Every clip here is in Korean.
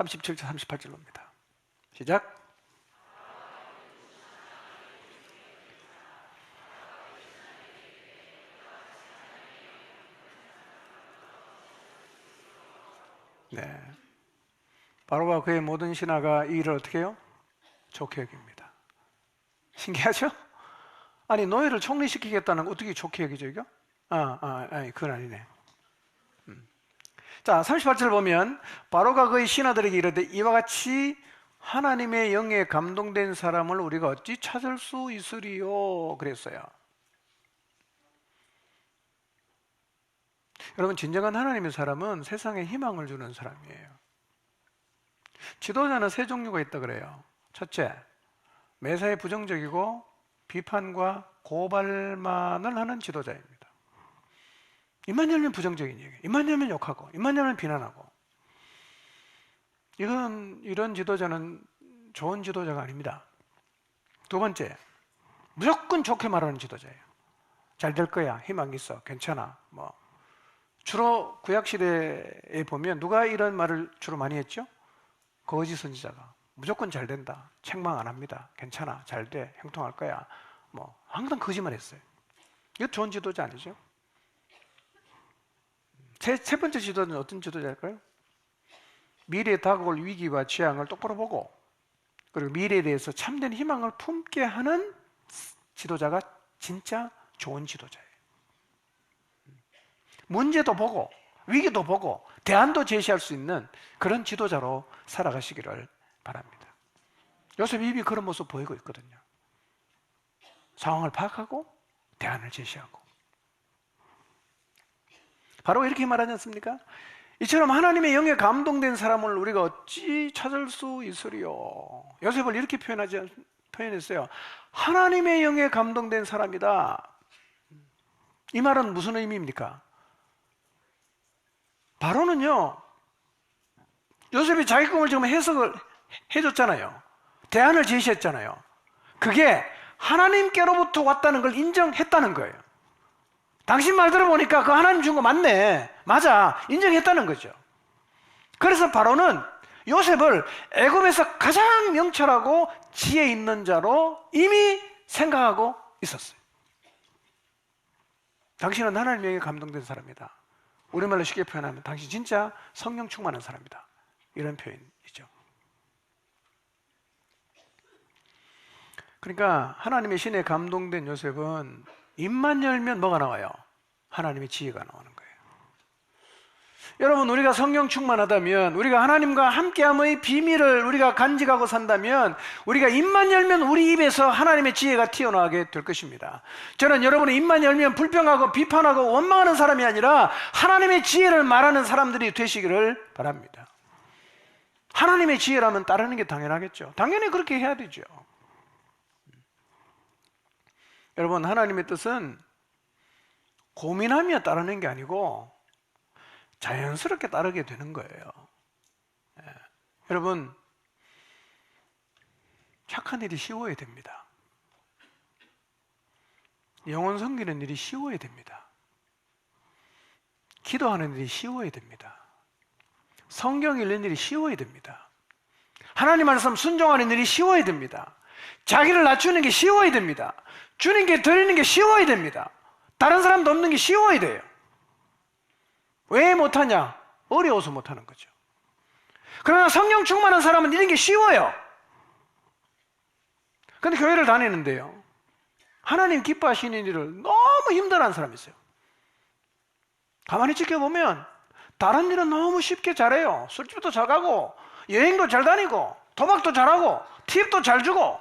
37절, 38절로입니다. 시작. 네. 바로가 그의 모든 신하가 이 일을 어떻게 해요? 좋게 여깁니다. 신기하죠? 아니, 노예를 총리시키겠다는 거 어떻게 좋게 여기죠, 이거? 아니, 그건 아니네. 자, 38절 보면 바로가 그의 신하들에게 이르되 이와 같이 하나님의 영에 감동된 사람을 우리가 어찌 찾을 수 있으리요? 그랬어요. 여러분, 진정한 하나님의 사람은 세상에 희망을 주는 사람이에요. 지도자는 세 종류가 있다 그래요. 첫째, 매사에 부정적이고 비판과 고발만을 하는 지도자입니다. 입만 열면 부정적인 얘기, 입만 열면 욕하고, 입만 열면 비난하고. 이런 지도자는 좋은 지도자가 아닙니다. 두 번째, 무조건 좋게 말하는 지도자예요. 잘 될 거야, 희망 있어, 괜찮아. 주로 구약시대에 보면 누가 이런 말을 주로 많이 했죠? 거짓 선지자가. 무조건 잘 된다, 책망 안 합니다, 괜찮아, 잘 돼, 형통할 거야. 항상 거짓말 했어요. 이거 좋은 지도자 아니죠? 세 번째 지도자는 어떤 지도자일까요? 미래에 다가올 위기와 재앙을 똑바로 보고, 그리고 미래에 대해서 참된 희망을 품게 하는 지도자가 진짜 좋은 지도자예요. 문제도 보고 위기도 보고 대안도 제시할 수 있는 그런 지도자로 살아가시기를 바랍니다. 요셉이 이미 그런 모습 보이고 있거든요. 상황을 파악하고 대안을 제시하고. 바로 이렇게 말하지 않습니까? 이처럼 하나님의 영에 감동된 사람을 우리가 어찌 찾을 수 있으리요? 요셉을 이렇게 표현했어요. 하나님의 영에 감동된 사람이다. 이 말은 무슨 의미입니까? 바로는요, 요셉이 자기 꿈을 지금 해석을 해줬잖아요. 대안을 제시했잖아요. 그게 하나님께로부터 왔다는 걸 인정했다는 거예요. 당신 말 들어보니까 그 하나님 준 거 맞네, 맞아, 인정했다는 거죠. 그래서 바로는 요셉을 애굽에서 가장 명철하고 지혜 있는 자로 이미 생각하고 있었어요. 당신은 하나님의 영에 감동된 사람이다. 우리말로 쉽게 표현하면 당신 진짜 성령 충만한 사람이다, 이런 표현이죠. 그러니까 하나님의 신에 감동된 요셉은 입만 열면 뭐가 나와요? 하나님의 지혜가 나오는 거예요. 여러분, 우리가 성령 충만하다면, 우리가 하나님과 함께함의 비밀을 우리가 간직하고 산다면, 우리가 입만 열면 우리 입에서 하나님의 지혜가 튀어나오게 될 것입니다. 저는 여러분의 입만 열면 불평하고 비판하고 원망하는 사람이 아니라 하나님의 지혜를 말하는 사람들이 되시기를 바랍니다. 하나님의 지혜라면 따르는 게 당연하겠죠. 당연히 그렇게 해야 되죠. 여러분, 하나님의 뜻은 고민하며 따르는 게 아니고 자연스럽게 따르게 되는 거예요. 여러분, 착한 일이 쉬워야 됩니다. 영혼 섬기는 일이 쉬워야 됩니다. 기도하는 일이 쉬워야 됩니다. 성경 읽는 일이 쉬워야 됩니다. 하나님 말씀 순종하는 일이 쉬워야 됩니다. 자기를 낮추는 게 쉬워야 됩니다. 주님께 드리는 게 쉬워야 됩니다. 다른 사람 돕는 게 쉬워야 돼요. 왜 못하냐? 어려워서 못하는 거죠. 그러나 성령 충만한 사람은 이런 게 쉬워요. 근데 교회를 다니는데요, 하나님 기뻐하시는 일을 너무 힘들어하는 사람이 있어요. 가만히 지켜보면 다른 일은 너무 쉽게 잘해요. 술집도 잘 가고 여행도 잘 다니고 도박도 잘하고 팁도 잘 주고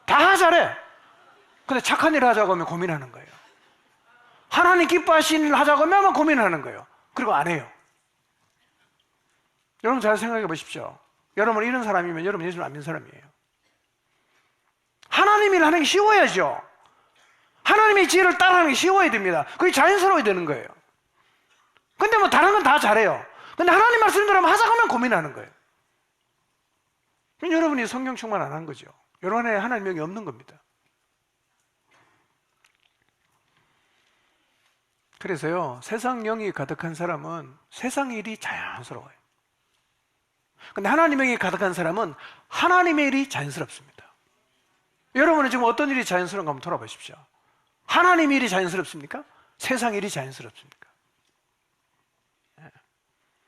다 잘해. 근데 착한 일을 하자고 하면 고민하는 거예요. 하나님 기뻐하시는 일을 하자고 하면 고민하는 거예요. 그리고 안 해요. 여러분 잘 생각해 보십시오. 여러분 이런 사람이면 여러분 예수를 안 믿는 사람이에요. 하나님 일 하는 게 쉬워야죠. 하나님의 지혜를 따라하는 게 쉬워야 됩니다. 그게 자연스러워야 되는 거예요. 근데 뭐 다른 건 다 잘해요. 근데 하나님 말씀대로 하자고 하면 고민하는 거예요. 여러분이 성령 충만 안 한 거죠. 여러분 안에 하나님 영이 없는 겁니다. 그래서요, 세상 영이 가득한 사람은 세상 일이 자연스러워요. 근데 하나님에게 가득한 사람은 하나님의 일이 자연스럽습니다. 여러분은 지금 어떤 일이 자연스러운가 한번 돌아보십시오. 하나님의 일이 자연스럽습니까? 세상 일이 자연스럽습니까?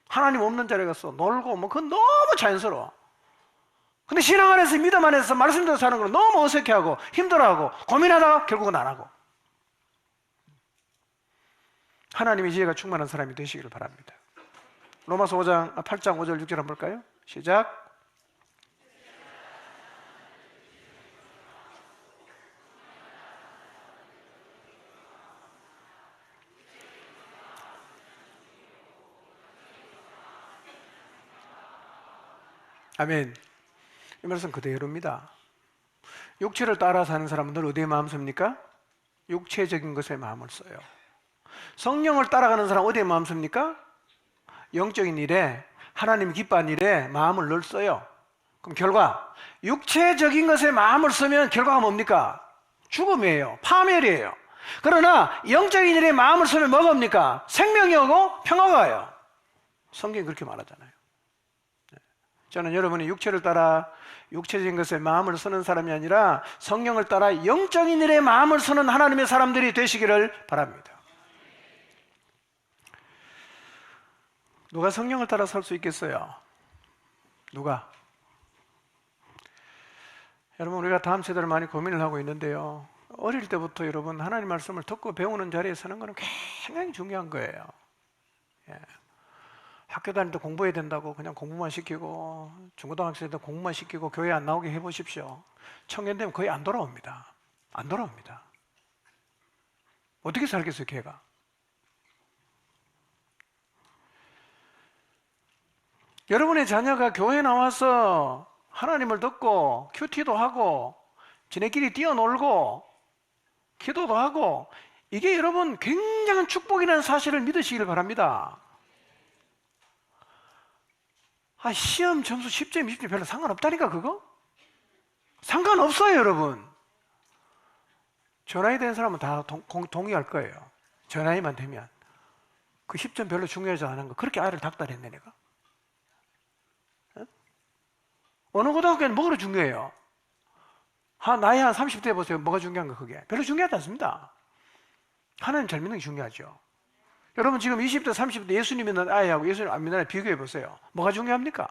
하나님 없는 자리에 가서 놀고 뭐 그건 너무 자연스러워. 근데 신앙 안에서 믿음 안에서 말씀대로 사는 건 너무 어색해하고 힘들어하고 고민하다가 결국은 안 하고. 하나님의 지혜가 충만한 사람이 되시기를 바랍니다. 로마서 8장 5절 6절 한번 볼까요? 시작. 아멘. 이 말씀 그대로입니다. 육체를 따라 사는 사람은 늘 어디에 마음 씁니까? 육체적인 것에 마음을 써요. 성령을 따라가는 사람은 어디에 마음 씁니까? 영적인 일에, 하나님 기뻐하는 일에 마음을 늘 써요. 그럼 결과 육체적인 것에 마음을 쓰면 결과가 뭡니까? 죽음이에요. 파멸이에요. 그러나 영적인 일에 마음을 쓰면 뭐가 옵니까? 생명이 오고 평화가 와요. 성경이 그렇게 말하잖아요. 저는 여러분이 육체를 따라 육체적인 것에 마음을 쓰는 사람이 아니라 성령을 따라 영적인 일에 마음을 쓰는 하나님의 사람들이 되시기를 바랍니다. 누가 성령을 따라 살 수 있겠어요? 누가? 여러분, 우리가 다음 세대를 많이 고민을 하고 있는데요, 어릴 때부터 여러분 하나님 말씀을 듣고 배우는 자리에 서는 것은 굉장히 중요한 거예요. 예. 학교 다닐 때 공부해야 된다고 그냥 공부만 시키고, 중고등학생 때 공부만 시키고 교회 안 나오게 해보십시오. 청년 되면 거의 안 돌아옵니다. 안 돌아옵니다. 어떻게 살겠어요, 걔가? 여러분의 자녀가 교회에 나와서 하나님을 듣고 큐티도 하고 지네끼리 뛰어놀고 기도도 하고, 이게 여러분 굉장한 축복이라는 사실을 믿으시길 바랍니다. 시험 점수 10점, 20점 별로 상관없다니까. 그거? 상관없어요, 여러분. 저 나이 된 사람은 다 동의할 거예요. 저 나이만 되면 그 10점 별로 중요하지 않은 거, 그렇게 아이를 닥달했네 내가. 어느 고등학교는 뭐가 중요해요? 나이 한 30대 보세요. 뭐가 중요한가? 그게 별로 중요하지 않습니다. 하나님 잘 믿는 게 중요하죠. 여러분 지금 20대 30대 예수님 믿는 아이하고 예수님 안 믿는 아이 비교해 보세요. 뭐가 중요합니까?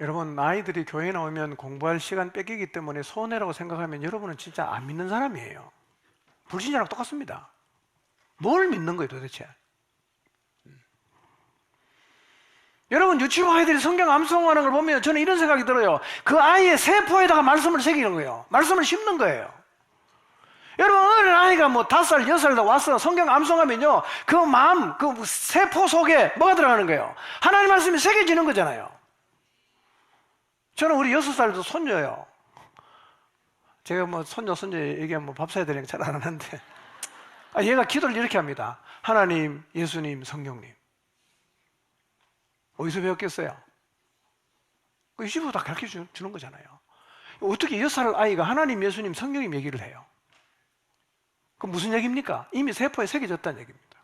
여러분, 아이들이 교회에 나오면 공부할 시간 뺏기기 때문에 손해라고 생각하면 여러분은 진짜 안 믿는 사람이에요. 불신자랑 똑같습니다. 뭘 믿는 거예요 도대체? 여러분, 유치원 아이들이 성경 암송하는 걸 보면 저는 이런 생각이 들어요. 그 아이의 세포에다가 말씀을 새기는 거예요. 말씀을 심는 거예요. 여러분, 어린 아이가 뭐 5살, 6살 와서 성경 암송하면요, 그 마음, 그 세포 속에 뭐가 들어가는 거예요? 하나님 말씀이 새겨지는 거잖아요. 저는 우리 6살도 손녀요. 제가 뭐 손녀 얘기하면 뭐 밥 사야 되는 거 잘 안 하는데, 얘가 기도를 이렇게 합니다. 하나님, 예수님, 성령님. 어디서 배웠겠어요? 그 유치부로 다 가르쳐 주는 거잖아요. 어떻게 6살 아이가 하나님, 예수님, 성령님 얘기를 해요? 그럼 무슨 얘기입니까? 이미 세포에 새겨졌다는 얘기입니다.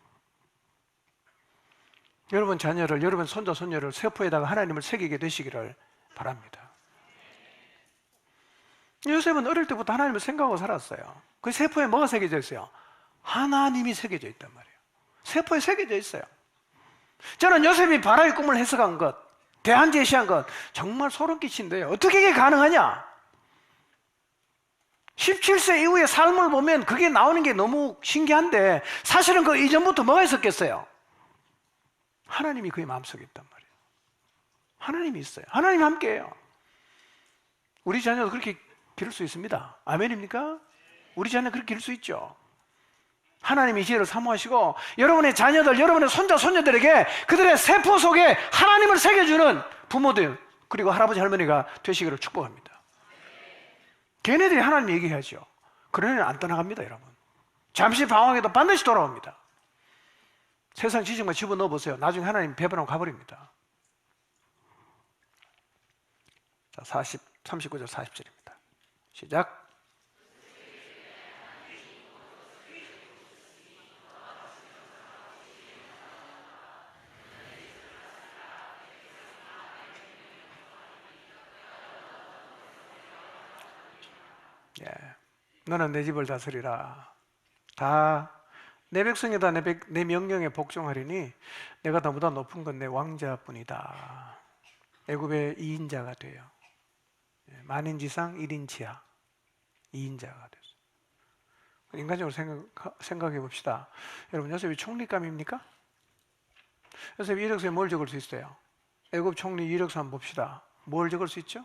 여러분 자녀를, 여러분 손자, 손녀를 세포에다가 하나님을 새기게 되시기를 바랍니다. 요셉은 어릴 때부터 하나님을 생각하고 살았어요. 그 세포에 뭐가 새겨져 있어요? 하나님이 새겨져 있단 말이에요. 세포에 새겨져 있어요. 저는 요셉이 바라의 꿈을 해석한 것, 대안 제시한 것 정말 소름 끼친데요. 어떻게 이게 가능하냐? 17세 이후의 삶을 보면 그게 나오는 게 너무 신기한데, 사실은 그 이전부터 뭐가 있었겠어요? 하나님이 그의 마음속에 있단 말이에요. 하나님이 있어요. 하나님이 함께해요. 우리 자녀도 그렇게 기를 수 있습니다. 아멘입니까? 우리 자녀 그렇게 기를 수 있죠. 하나님이 지혜를 사모하시고 여러분의 자녀들, 여러분의 손자, 손녀들에게 그들의 세포 속에 하나님을 새겨주는 부모들, 그리고 할아버지, 할머니가 되시기를 축복합니다. 걔네들이 하나님 얘기해야죠. 그런 애는 안 떠나갑니다. 여러분, 잠시 방황해도 반드시 돌아옵니다. 세상 지식만 집어넣어 보세요. 나중에 하나님 배반하고 가버립니다. 자, 39절 40절입니다 시작. 예. 너는 내 집을 다스리라. 다 내 백성이다. 내 명령에 복종하리니 내가 너보다 높은 건 내 왕자뿐이다. 애굽의 2인자가 돼요. 만인지상 1인치야. 2인자가 됐어. 인간적으로 생각해 봅시다. 여러분, 요셉이 총리감입니까? 요셉이 이력서에 뭘 적을 수 있어요? 애굽 총리 이력서 한번 봅시다. 뭘 적을 수 있죠?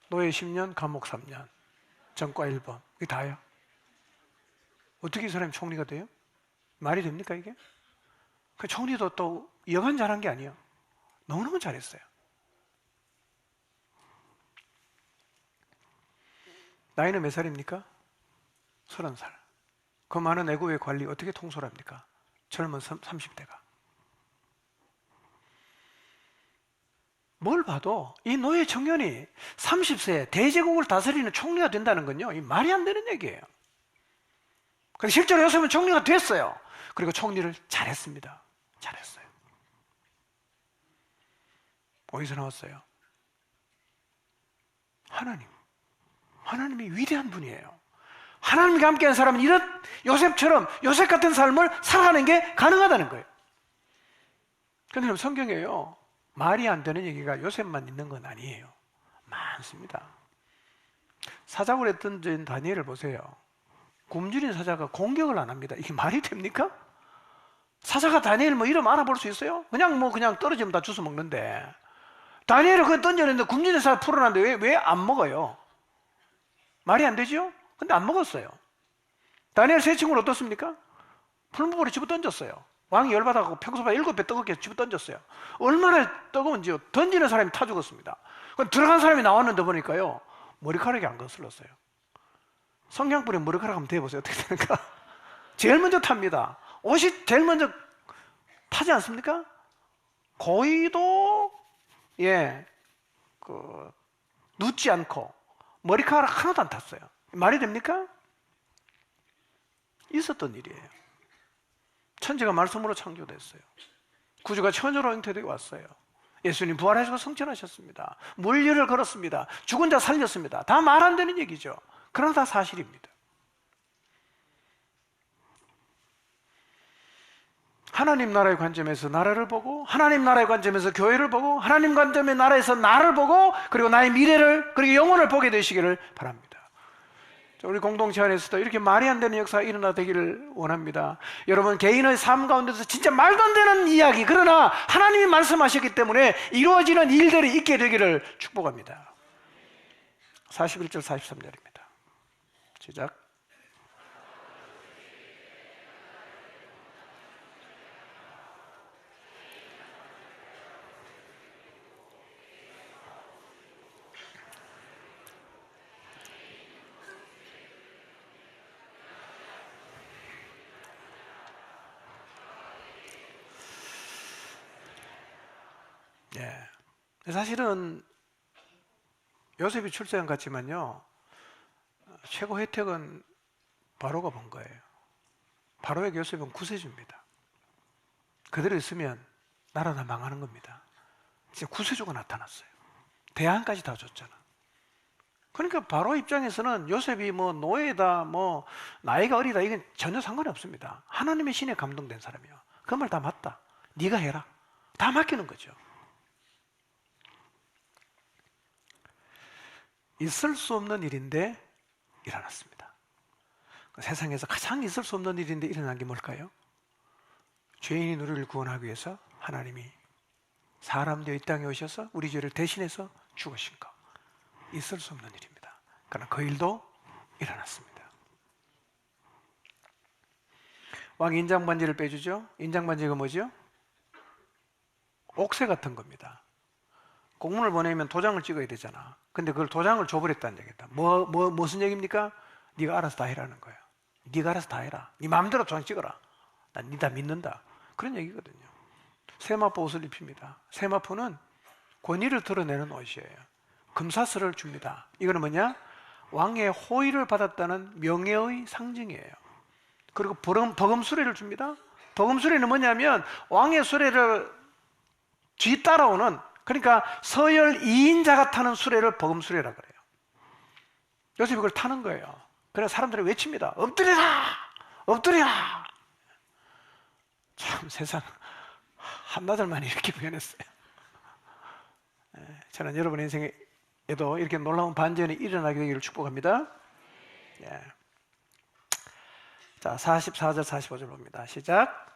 노예 10년, 감옥 3년, 전과 1번. 이게 다예요. 어떻게 이 사람이 총리가 돼요? 말이 됩니까 이게? 그 총리도 또 여간 잘한 게 아니에요. 너무너무 잘했어요. 나이는 몇 살입니까? 30살. 그 많은 애굽의 관리 어떻게 통솔합니까? 젊은 30대가. 뭘 봐도 이 노예 청년이 30세에 대제국을 다스리는 총리가 된다는 건요, 이 말이 안 되는 얘기예요. 근데 실제로 요셉은 총리가 됐어요. 그리고 총리를 잘했습니다. 잘했어요. 어디서 나왔어요? 하나님이 위대한 분이에요. 하나님과 함께한 사람은 이런 요셉처럼 요셉 같은 삶을 살아가는 게 가능하다는 거예요. 그런데 성경에요, 말이 안 되는 얘기가 요셉만 있는 건 아니에요. 많습니다. 사자굴에 던진 다니엘을 보세요. 굶주린 사자가 공격을 안 합니다. 이게 말이 됩니까? 사자가 다니엘 뭐 이름 알아볼 수 있어요? 그냥 떨어지면 다 주워 먹는데, 다니엘을 그냥 던져냈는데 굶주린 사자 풀어놨는데 왜 안 먹어요? 말이 안 되죠? 근데 안 먹었어요. 다니엘 세 친구는 어떻습니까? 풀무불에 집어 던졌어요. 왕이 열받아서 평소보다 7배 뜨겁게 집어 던졌어요. 얼마나 뜨거운지요. 던지는 사람이 타 죽었습니다. 들어간 사람이 나왔는데 보니까요, 머리카락이 안 거슬렀어요. 성냥불에 머리카락 한번 대보세요. 어떻게 되는가? 제일 먼저 탑니다. 옷이 제일 먼저 타지 않습니까? 거의도 눕지 않고 머리카락 하나도 안 탔어요. 말이 됩니까? 있었던 일이에요. 천지가 말씀으로 창조됐어요. 구주가 처녀로 잉태되어 왔어요. 예수님 부활하시고 성천하셨습니다. 물리를 걸었습니다. 죽은 자 살렸습니다. 다 말 안 되는 얘기죠. 그러나 다 사실입니다. 하나님 나라의 관점에서 나라를 보고, 하나님 나라의 관점에서 교회를 보고, 하나님 관점의 나라에서 나를 보고, 그리고 나의 미래를, 그리고 영혼을 보게 되시기를 바랍니다. 우리 공동체 안에서도 이렇게 말이 안 되는 역사가 일어나 되기를 원합니다. 여러분, 개인의 삶 가운데서 진짜 말도 안 되는 이야기, 그러나 하나님이 말씀하셨기 때문에 이루어지는 일들이 있게 되기를 축복합니다. 41절 43절입니다. 시작. 사실은 요셉이 출세한 것 같지만요, 최고 혜택은 바로가 본 거예요. 바로에게 요셉은 구세주입니다. 그대로 있으면 나라 다 망하는 겁니다. 진짜 구세주가 나타났어요. 대안까지 다 줬잖아. 그러니까 바로 입장에서는 요셉이 뭐 노예다, 뭐 나이가 어리다, 이건 전혀 상관이 없습니다. 하나님의 신에 감동된 사람이야. 그 말 다 맞다. 네가 해라. 다 맡기는 거죠. 있을 수 없는 일인데 일어났습니다. 세상에서 가장 있을 수 없는 일인데 일어난 게 뭘까요? 죄인인 우리를 구원하기 위해서 하나님이 사람 되어 이 땅에 오셔서 우리 죄를 대신해서 죽으신 것. 있을 수 없는 일입니다. 그러나 그 일도 일어났습니다. 왕이 인장반지를 빼주죠. 인장반지가 뭐죠? 옥새 같은 겁니다. 공문을 보내면 도장을 찍어야 되잖아. 근데 그걸 도장을 줘버렸다는 얘기다. 무슨 얘기입니까? 네가 알아서 다 해라는 거야. 네가 알아서 다 해라. 네 마음대로 도장 찍어라. 난 네 다 믿는다. 그런 얘기거든요. 세마포 옷을 입힙니다. 세마포는 권위를 드러내는 옷이에요. 금사슬을 줍니다. 이거는 뭐냐? 왕의 호의를 받았다는 명예의 상징이에요. 그리고 버금수레를 줍니다. 버금수레는 뭐냐면 왕의 수레를 뒤따라오는, 그러니까 서열 2인자가 타는 수레를 버금수레라 그래요. 요셉이 그걸 타는 거예요. 그래서 사람들이 외칩니다. 엎드려라! 엎드려라! 참 세상 한나절 만에 이렇게 변했어요. 저는 여러분 인생에도 이렇게 놀라운 반전이 일어나게 되기를 축복합니다. 예. 자, 44절 45절 봅니다. 시작.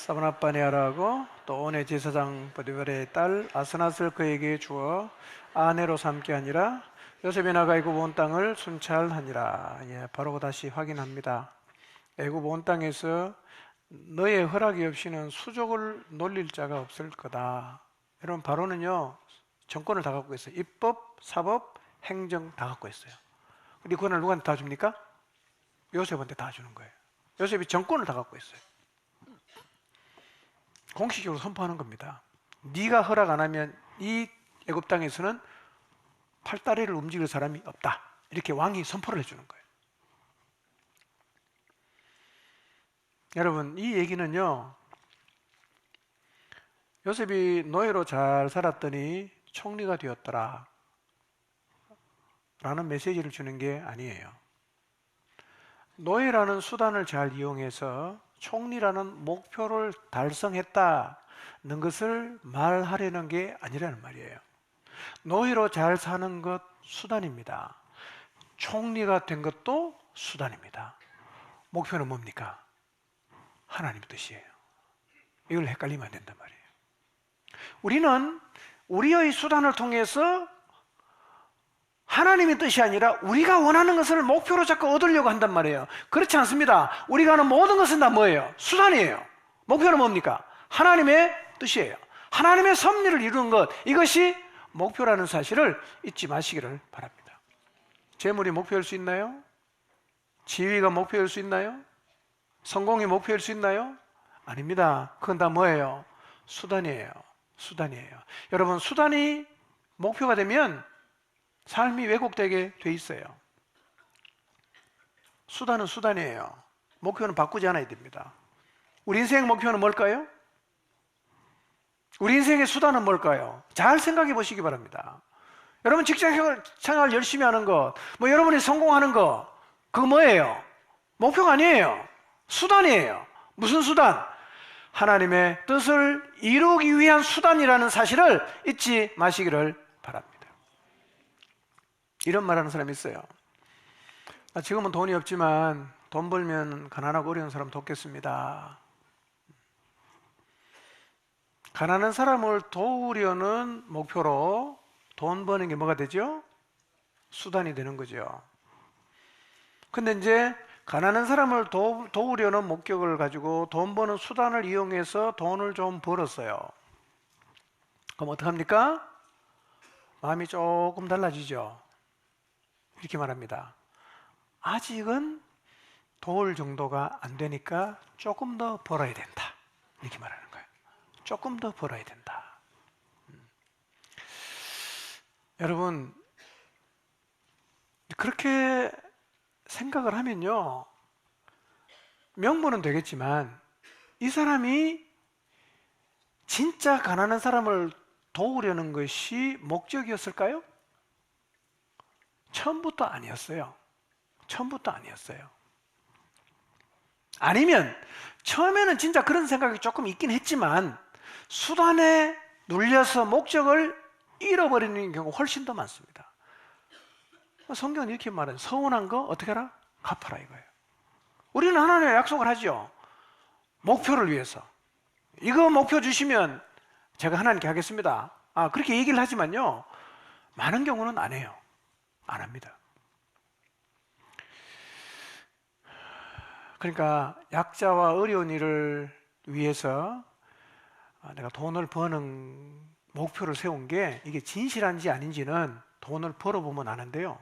사브나빠네아라고 또 온의 제사장 보디발의 딸 아스낫을 그에게 주어 아내로 삼게 하니라. 요셉이 나가 애굽 온 땅을 순찰하니라. 예, 바로 다시 확인합니다. 애굽 온 땅에서 너의 허락이 없이는 수족을 놀릴 자가 없을 거다. 여러분, 바로는요 정권을 다 갖고 있어요. 입법, 사법, 행정 다 갖고 있어요. 근데 그 권한을 누구한테 다 줍니까? 요셉한테 다 주는 거예요. 요셉이 정권을 다 갖고 있어요. 공식적으로 선포하는 겁니다. 네가 허락 안 하면 이 애굽 땅에서는 팔다리를 움직일 사람이 없다. 이렇게 왕이 선포를 해주는 거예요. 여러분, 이 얘기는요 요셉이 노예로 잘 살았더니 총리가 되었더라 라는 메시지를 주는 게 아니에요. 노예라는 수단을 잘 이용해서 총리라는 목표를 달성했다는 것을 말하려는 게 아니라는 말이에요. 노예로 잘 사는 것 수단입니다. 총리가 된 것도 수단입니다. 목표는 뭡니까? 하나님 뜻이에요. 이걸 헷갈리면 안 된단 말이에요. 우리는 우리의 수단을 통해서 하나님의 뜻이 아니라 우리가 원하는 것을 목표로 자꾸 얻으려고 한단 말이에요. 그렇지 않습니다. 우리가 하는 모든 것은 다 뭐예요? 수단이에요. 목표는 뭡니까? 하나님의 뜻이에요. 하나님의 섭리를 이루는 것, 이것이 목표라는 사실을 잊지 마시기를 바랍니다. 재물이 목표일 수 있나요? 지위가 목표일 수 있나요? 성공이 목표일 수 있나요? 아닙니다. 그건 다 뭐예요? 수단이에요. 수단이에요. 여러분, 수단이 목표가 되면 삶이 왜곡되게 돼 있어요. 수단은 수단이에요. 목표는 바꾸지 않아야 됩니다. 우리 인생의 목표는 뭘까요? 우리 인생의 수단은 뭘까요? 잘 생각해 보시기 바랍니다. 여러분 직장 생활 열심히 하는 것, 뭐 여러분이 성공하는 것, 그거 뭐예요? 목표가 아니에요. 수단이에요. 무슨 수단? 하나님의 뜻을 이루기 위한 수단이라는 사실을 잊지 마시기를 바랍니다. 이런 말하는 사람이 있어요. 지금은 돈이 없지만 돈 벌면 가난하고 어려운 사람 돕겠습니다. 가난한 사람을 도우려는 목표로 돈 버는 게 뭐가 되죠? 수단이 되는 거죠. 근데 이제 가난한 사람을 도우려는 목적을 가지고 돈 버는 수단을 이용해서 돈을 좀 벌었어요. 그럼 어떡합니까? 마음이 조금 달라지죠. 이렇게 말합니다. 아직은 도울 정도가 안 되니까 조금 더 벌어야 된다. 이렇게 말하는 거예요. 조금 더 벌어야 된다. 여러분, 그렇게 생각을 하면요, 명분은 되겠지만 이 사람이 진짜 가난한 사람을 도우려는 것이 목적이었을까요? 처음부터 아니었어요. 처음부터 아니었어요. 아니면 처음에는 진짜 그런 생각이 조금 있긴 했지만 수단에 눌려서 목적을 잃어버리는 경우가 훨씬 더 많습니다. 성경은 이렇게 말해요. 서운한 거 어떻게 하라? 갚아라 이거예요. 우리는 하나님의 약속을 하죠. 목표를 위해서. 이거 목표 주시면 제가 하나님께 하겠습니다. 그렇게 얘기를 하지만요, 많은 경우는 안 해요. 안 합니다. 그러니까 약자와 어려운 이를 위해서 내가 돈을 버는 목표를 세운 게 이게 진실한지 아닌지는 돈을 벌어보면 아는데요,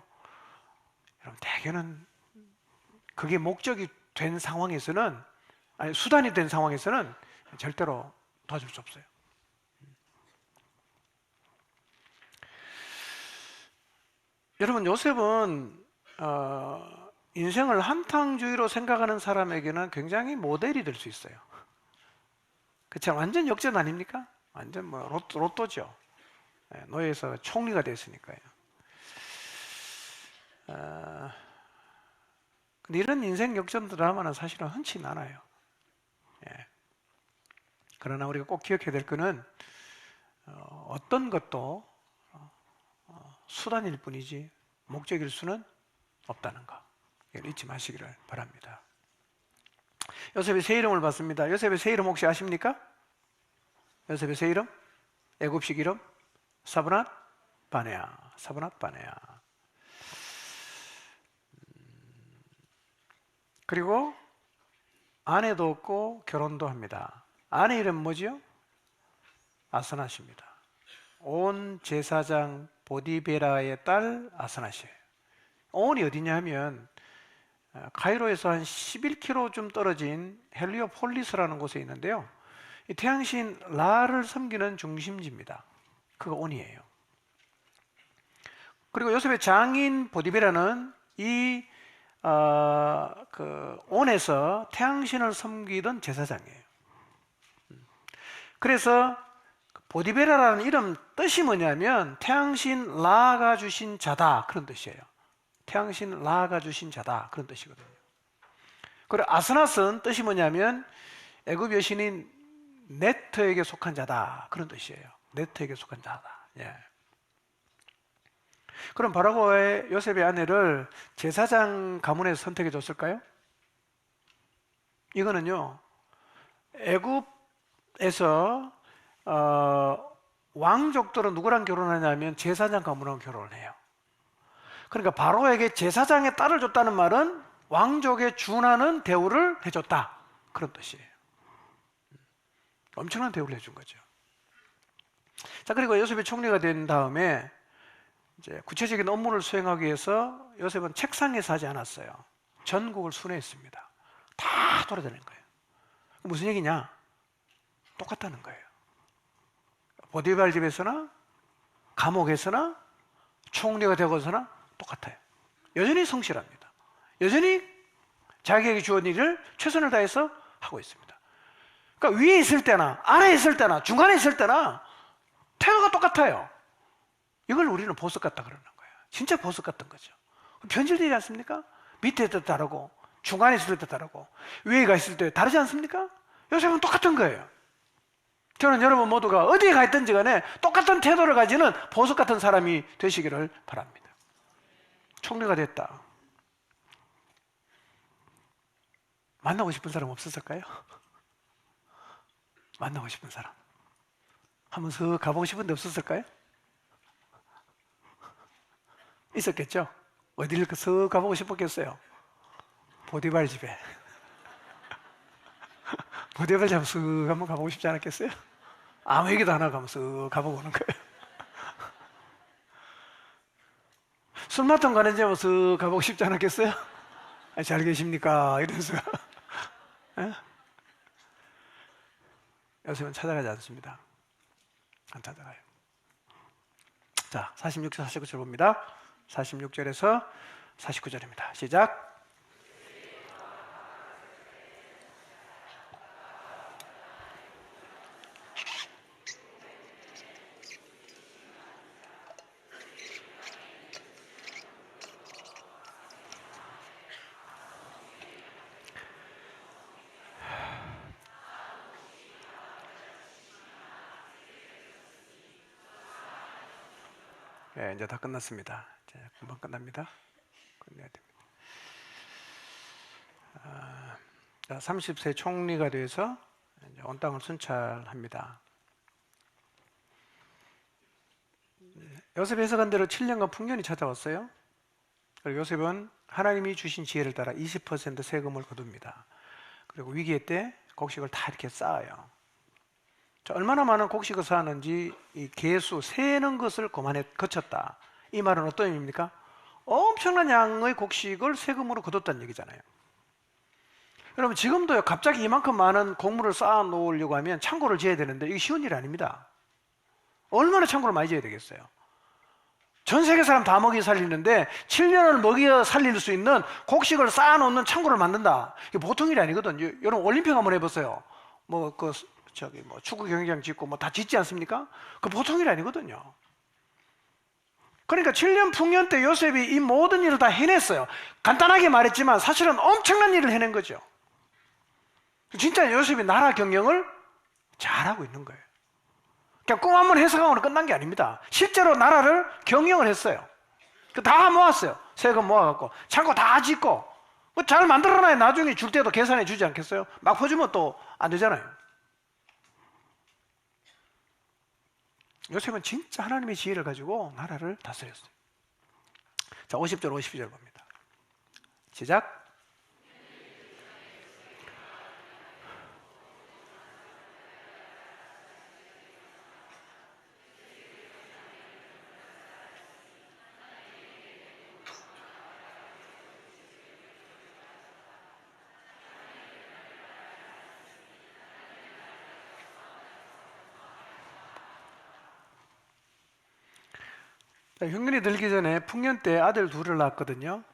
여러분 대개는 그게 목적이 된 상황에서는, 아니 수단이 된 상황에서는 절대로 도와줄 수 없어요. 여러분, 요셉은 인생을 한탕주의로 생각하는 사람에게는 굉장히 모델이 될 수 있어요. 그렇죠? 완전 역전 아닙니까? 완전 뭐 로또죠. 노예에서 총리가 됐으니까요. 근데 이런 인생 역전 드라마는 사실은 흔치 않아요. 그러나 우리가 꼭 기억해야 될 것은 어떤 것도 수단일 뿐이지 목적일 수는 없다는 거. 이걸 잊지 마시기를 바랍니다. 요셉의 새 이름을 봤습니다. 요셉의 새 이름 혹시 아십니까? 요셉의 새 이름? 애굽식 이름? 사브낫 바네아. 사브낫 바네아. 그리고 아내도 없고 결혼도 합니다. 아내 이름 뭐지요? 아스낫입니다. 온 제사장 보디베라의 딸 아스낫이에요. 온이 어디냐 하면 카이로에서 한 11km 떨어진 헬리오폴리스라는 곳에 있는데요. 이 태양신 라를 섬기는 중심지입니다. 그가 온이에요. 그리고 요셉의 장인 보디베라는 이 온에서 태양신을 섬기던 제사장이에요. 그래서 보디베라라는 이름 뜻이 뭐냐면 태양신 라가 주신 자다, 그런 뜻이에요. 태양신 라가 주신 자다, 그런 뜻이거든요. 그리고 아스낫은 뜻이 뭐냐면 애굽 여신인 네트에게 속한 자다, 그런 뜻이에요. 네트에게 속한 자다. 예. 그럼 바로고의 요셉의 아내를 제사장 가문에서 선택해 줬을까요? 이거는요, 애굽에서 왕족들은 누구랑 결혼하냐면 제사장 가문하고 결혼을 해요. 그러니까 바로에게 제사장의 딸을 줬다는 말은 왕족에 준하는 대우를 해줬다, 그런 뜻이에요. 엄청난 대우를 해준 거죠. 자, 그리고 요셉이 총리가 된 다음에 이제 구체적인 업무를 수행하기 위해서 요셉은 책상에서 하지 않았어요. 전국을 순회했습니다. 다 돌아다닌 거예요. 무슨 얘기냐? 똑같다는 거예요. 보디발 집에서나 감옥에서나 총리가 되고서나 똑같아요. 여전히 성실합니다. 여전히 자기에게 주어진 일을 최선을 다해서 하고 있습니다. 그러니까 위에 있을 때나 아래에 있을 때나 중간에 있을 때나 태도가 똑같아요. 이걸 우리는 보석 같다 그러는 거예요. 진짜 보석 같은 거죠. 변질되지 않습니까? 밑에 있을 때 다르고 중간에 있을 때 다르고 위에가 있을 때 다르지 않습니까? 요셉은 똑같은 거예요. 저는 여러분 모두가 어디에 가 있든지 간에 똑같은 태도를 가지는 보석 같은 사람이 되시기를 바랍니다. 총리가 됐다. 만나고 싶은 사람 없었을까요? 만나고 싶은 사람 한번 슥 가보고 싶은데 없었을까요? 있었겠죠? 어디를 슥 가보고 싶었겠어요? 보디발 집에. 보디발 집에 슥 한번 가보고 싶지 않았겠어요? 아무 얘기도 안 하고 한번 슥 가보고 오는 거예요. 술 맛통 가는 집에 슥 가보고 싶지 않았겠어요? 잘 계십니까? 이러면서. 요즘은 찾아가지 않습니다. 안 찾아가요. 자, 46절, 49절 봅니다. 46절에서 49절입니다. 시작. 네, 이제 다 끝났습니다. 이제 금방 끝납니다. 끝내야 됩니다. 30세 총리가 돼서 이제 온 땅을 순찰합니다. 요셉 해석한 대로 7년간 풍년이 찾아왔어요. 그리고 요셉은 하나님이 주신 지혜를 따라 20% 세금을 거둡니다. 그리고 위기의 때 곡식을 다 이렇게 쌓아요. 자, 얼마나 많은 곡식을 쌓았는지 이 계수, 세는 것을 거쳤다. 이 말은 어떤 의미입니까? 엄청난 양의 곡식을 세금으로 거뒀다는 얘기잖아요. 여러분, 지금도요, 갑자기 이만큼 많은 곡물을 쌓아 놓으려고 하면 창고를 지어야 되는데 이게 쉬운 일이 아닙니다. 얼마나 창고를 많이 지어야 되겠어요? 전 세계 사람 다 먹여 살리는데 7년을 먹여 살릴 수 있는 곡식을 쌓아 놓는 창고를 만든다. 이게 보통 일이 아니거든요. 여러분 올림픽 한번 해보세요. 뭐 축구 경기장 짓고 뭐 다 짓지 않습니까? 그 보통 일 아니거든요. 그러니까 7년 풍년 때 요셉이 이 모든 일을 다 해냈어요. 간단하게 말했지만 사실은 엄청난 일을 해낸 거죠. 진짜 요셉이 나라 경영을 잘하고 있는 거예요. 그냥 꿈 한번 해석하고는 끝난 게 아닙니다. 실제로 나라를 경영을 했어요. 다 모았어요. 세금 모아갖고 창고 다 짓고 잘 만들어놔야 나중에 줄 때도 계산해 주지 않겠어요? 막 퍼주면 또 안 되잖아요. 요셉은 진짜 하나님의 지혜를 가지고 나라를 다스렸어요. 자, 50절 52절 봅니다. 시작. 흉년이 들기 전에 풍년 때 아들 둘을 낳았거든요.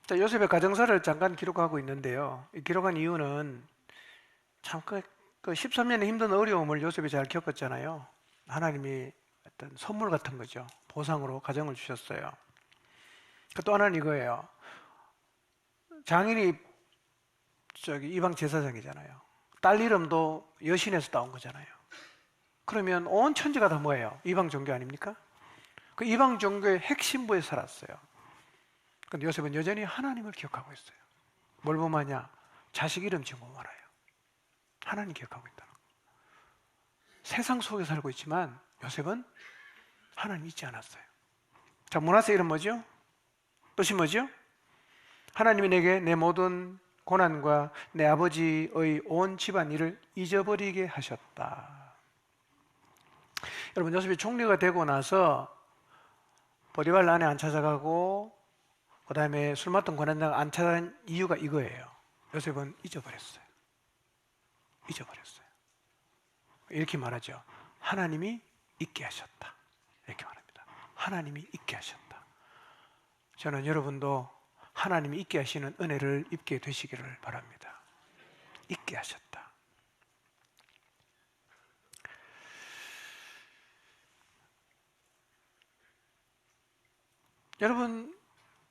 자, 요셉의 가정사를 잠깐 기록하고 있는데요. 기록한 이유는 참 그 13년의 힘든 어려움을 요셉이 잘 겪었잖아요. 하나님이 어떤 선물 같은 거죠. 보상으로 가정을 주셨어요. 또 하나는 이거예요. 장인이 이방 제사장이잖아요. 딸 이름도 여신에서 따온 거잖아요. 그러면 온 천지가 다 뭐예요? 이방 종교 아닙니까? 그 이방 종교의 핵심부에 살았어요. 근데 요셉은 여전히 하나님을 기억하고 있어요. 뭘 보면요? 자식 이름 지은 거 말아요. 하나님 기억하고 있다는 거. 세상 속에 살고 있지만 요셉은 하나님 잊지 않았어요. 자, 므낫세 이름 뭐죠? 뜻이 뭐죠? 하나님이 내게 내 모든 고난과 내 아버지의 온 집안 일을 잊어버리게 하셨다. 여러분, 요셉이 총리가 되고 나서 보디발 안에 안 찾아가고 그 다음에 술 맡던 권한장 안 찾아간 이유가 이거예요. 요셉은 잊어버렸어요. 잊어버렸어요. 이렇게 말하죠. 하나님이 잊게 하셨다. 이렇게 말합니다. 하나님이 잊게 하셨다. 저는 여러분도 하나님이 잊게 하시는 은혜를 입게 되시기를 바랍니다. 잊게 하셨다.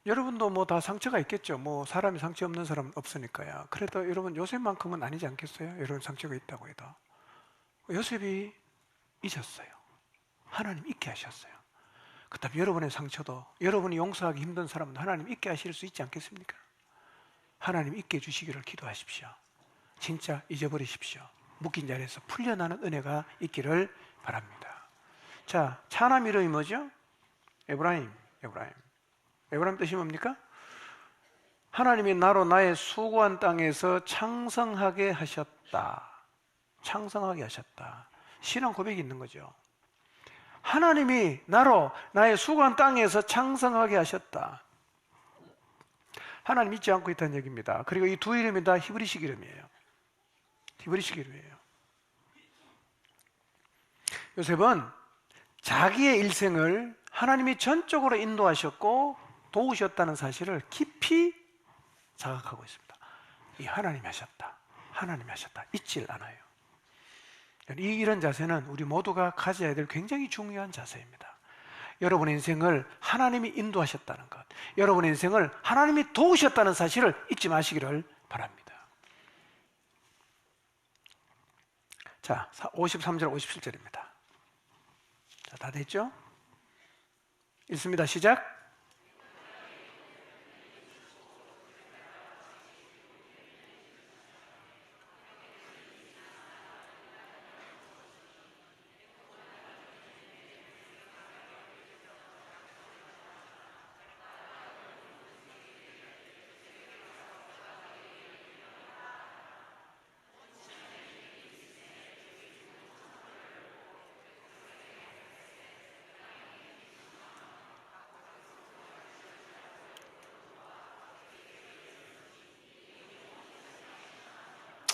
여러분도 뭐 다 상처가 있겠죠. 뭐 사람이 상처 없는 사람은 없으니까요. 그래도 여러분 요셉만큼은 아니지 않겠어요? 여러분 상처가 있다고 해도. 요셉이 잊었어요. 하나님 잊게 하셨어요. 그다음 여러분의 상처도, 여러분이 용서하기 힘든 사람은 하나님 잊게 하실 수 있지 않겠습니까? 하나님 잊게 해주시기를 기도하십시오. 진짜 잊어버리십시오. 묶인 자리에서 풀려나는 은혜가 있기를 바랍니다. 자, 차남 이름이 뭐죠? 에브라임 뜻이 뭡니까? 하나님이 나로 나의 수고한 땅에서 창성하게 하셨다. 창성하게 하셨다. 신앙 고백이 있는 거죠. 하나님이 나로 나의 수고한 땅에서 창성하게 하셨다. 하나님 잊지 않고 있다는 얘기입니다. 그리고 이 두 이름이 다 히브리식 이름이에요. 히브리식 이름이에요. 요셉은 자기의 일생을 하나님이 전적으로 인도하셨고 도우셨다는 사실을 깊이 자각하고 있습니다. 이 하나님이 하셨다. 하나님이 하셨다. 잊질 않아요. 이런 자세는 우리 모두가 가져야 될 굉장히 중요한 자세입니다. 여러분의 인생을 하나님이 인도하셨다는 것, 여러분의 인생을 하나님이 도우셨다는 사실을 잊지 마시기를 바랍니다. 자, 53절 57절입니다. 자, 다 됐죠? 읽습니다. 시작.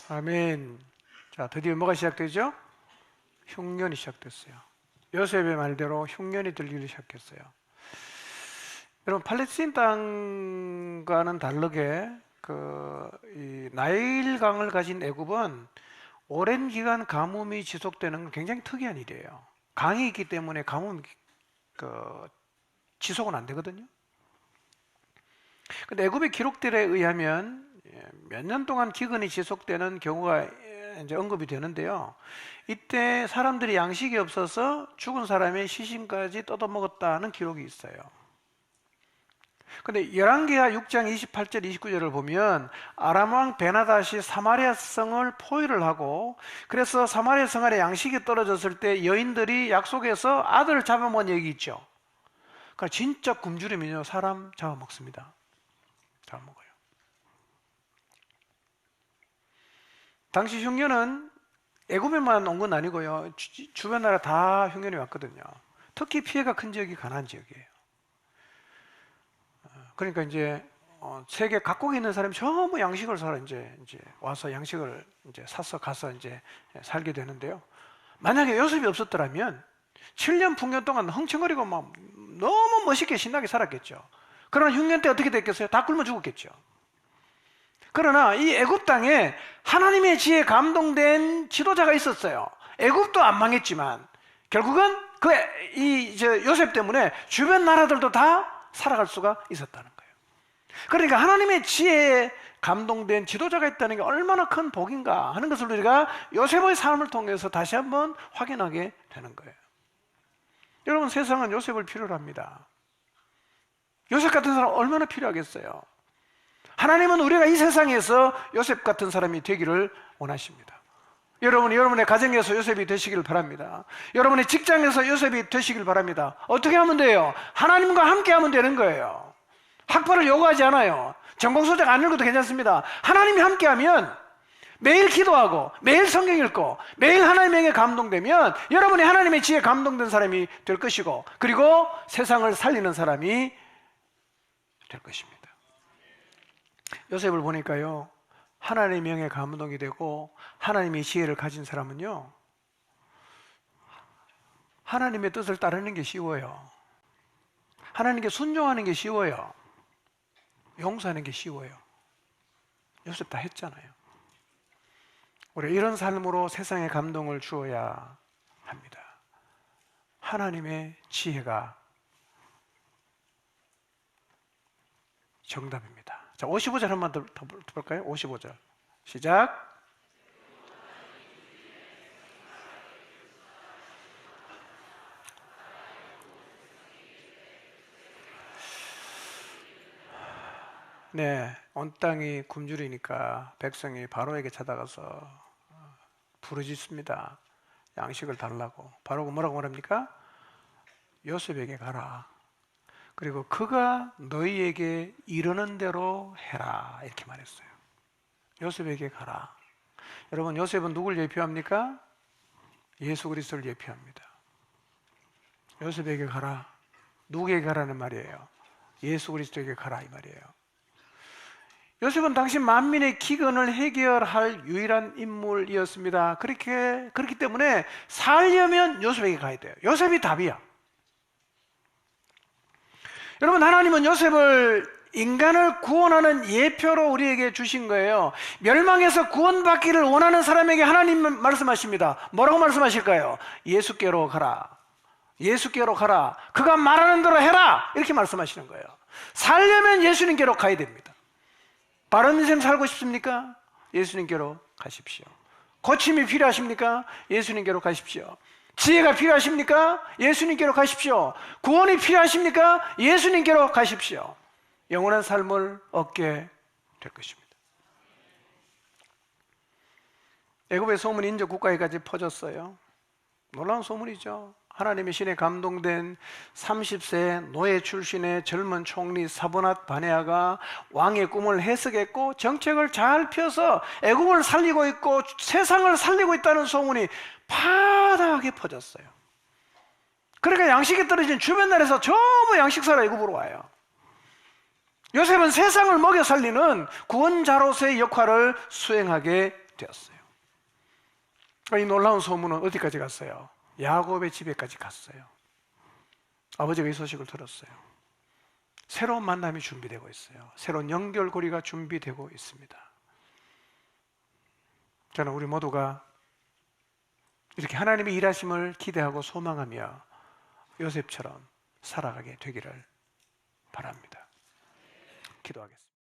아멘. 자, 드디어 뭐가 시작되죠? 흉년이 시작됐어요. 요셉의 말대로 흉년이 들리기 시작했어요. 여러분, 팔레스틴 땅과는 다르게 이 나일강을 가진 애굽은 오랜 기간 가뭄이 지속되는 건 굉장히 특이한 일이에요. 강이 있기 때문에 가뭄이 지속은 안 되거든요. 근데 애굽의 기록들에 의하면 몇 년 동안 기근이 지속되는 경우가 이제 언급이 되는데요. 이때 사람들이 양식이 없어서 죽은 사람의 시신까지 뜯어먹었다는 기록이 있어요. 근데 열왕기하 6장 28절 29절을 보면 아람 왕 베나닷이 사마리아 성을 포위를 하고, 그래서 사마리아 성 안에 양식이 떨어졌을 때 여인들이 약속해서 아들을 잡아먹은 얘기 있죠. 그러니까 진짜 굶주리면요 사람 잡아먹습니다. 잡아먹어요. 당시 흉년은 애굽에만 온 건 아니고요, 주변 나라 다 흉년이 왔거든요. 특히 피해가 큰 지역이 가나안 지역이에요. 그러니까 이제 세계 각국에 있는 사람이 전부 양식을 사러 이제 와서 양식을 이제 사서 가서 이제 살게 되는데요. 만약에 요셉이 없었더라면 7년 풍년 동안 흥청거리고 막 너무 멋있게 신나게 살았겠죠. 그러나 흉년 때 어떻게 됐겠어요? 다 굶어 죽었겠죠. 그러나 이 애굽 땅에 하나님의 지혜에 감동된 지도자가 있었어요. 애굽도 안 망했지만 결국은 요셉 때문에 주변 나라들도 다 살아갈 수가 있었다는 거예요. 그러니까 하나님의 지혜에 감동된 지도자가 있다는 게 얼마나 큰 복인가 하는 것을 우리가 요셉의 삶을 통해서 다시 한번 확인하게 되는 거예요. 여러분, 세상은 요셉을 필요로 합니다. 요셉 같은 사람 얼마나 필요하겠어요. 하나님은 우리가 이 세상에서 요셉 같은 사람이 되기를 원하십니다. 여러분의 가정에서 요셉이 되시길 바랍니다. 여러분의 직장에서 요셉이 되시길 바랍니다. 어떻게 하면 돼요? 하나님과 함께 하면 되는 거예요. 학벌을 요구하지 않아요. 전공서적 안 읽어도 괜찮습니다. 하나님이 함께 하면 매일 기도하고 매일 성경 읽고 매일 하나님에게 감동되면 여러분이 하나님의 지혜에 감동된 사람이 될 것이고, 그리고 세상을 살리는 사람이 될 것입니다. 요셉을 보니까요, 하나님의 명에 감동이 되고 하나님의 지혜를 가진 사람은요, 하나님의 뜻을 따르는 게 쉬워요. 하나님께 순종하는 게 쉬워요. 용서하는 게 쉬워요. 요셉 다 했잖아요. 우리 이런 삶으로 세상에 감동을 주어야 합니다. 하나님의 지혜가 정답입니다. 자, 55절 한 번 더 볼까요? 55절 시작. 네, 온 땅이 굶주리니까 백성이 바로에게 찾아가서 부르짖습니다. 양식을 달라고. 바로가 뭐라고 말합니까? 요셉에게 가라. 그리고 그가 너희에게 이르는 대로 해라, 이렇게 말했어요. 요셉에게 가라. 여러분, 요셉은 누굴 예표합니까? 예수 그리스도를 예표합니다. 요셉에게 가라. 누구에게 가라는 말이에요? 예수 그리스도에게 가라, 이 말이에요. 요셉은 당시 만민의 기근을 해결할 유일한 인물이었습니다. 그렇기 때문에 살려면 요셉에게 가야 돼요. 요셉이 답이야. 여러분, 하나님은 요셉을 인간을 구원하는 예표로 우리에게 주신 거예요. 멸망에서 구원받기를 원하는 사람에게 하나님 말씀하십니다. 뭐라고 말씀하실까요? 예수께로 가라. 예수께로 가라. 그가 말하는 대로 해라. 이렇게 말씀하시는 거예요. 살려면 예수님께로 가야 됩니다. 바른 인생 살고 싶습니까? 예수님께로 가십시오. 고침이 필요하십니까? 예수님께로 가십시오. 지혜가 필요하십니까? 예수님께로 가십시오. 구원이 필요하십니까? 예수님께로 가십시오. 영원한 삶을 얻게 될 것입니다. 애굽의 소문이 인도 국가에까지 퍼졌어요. 놀라운 소문이죠. 하나님의 신에 감동된 30세 노예 출신의 젊은 총리 사브낫 바네아가 왕의 꿈을 해석했고 정책을 잘 펴서 애굽을 살리고 있고 세상을 살리고 있다는 소문이 파다하게 퍼졌어요. 그러니까 양식이 떨어진 주변 나라에서 전부 양식 사러 애굽으로 와요. 요셉은 세상을 먹여 살리는 구원자로서의 역할을 수행하게 되었어요. 이 놀라운 소문은 어디까지 갔어요? 야곱의 집에까지 갔어요. 아버지가 이 소식을 들었어요. 새로운 만남이 준비되고 있어요. 새로운 연결고리가 준비되고 있습니다. 저는 우리 모두가 이렇게 하나님의 일하심을 기대하고 소망하며 요셉처럼 살아가게 되기를 바랍니다. 기도하겠습니다.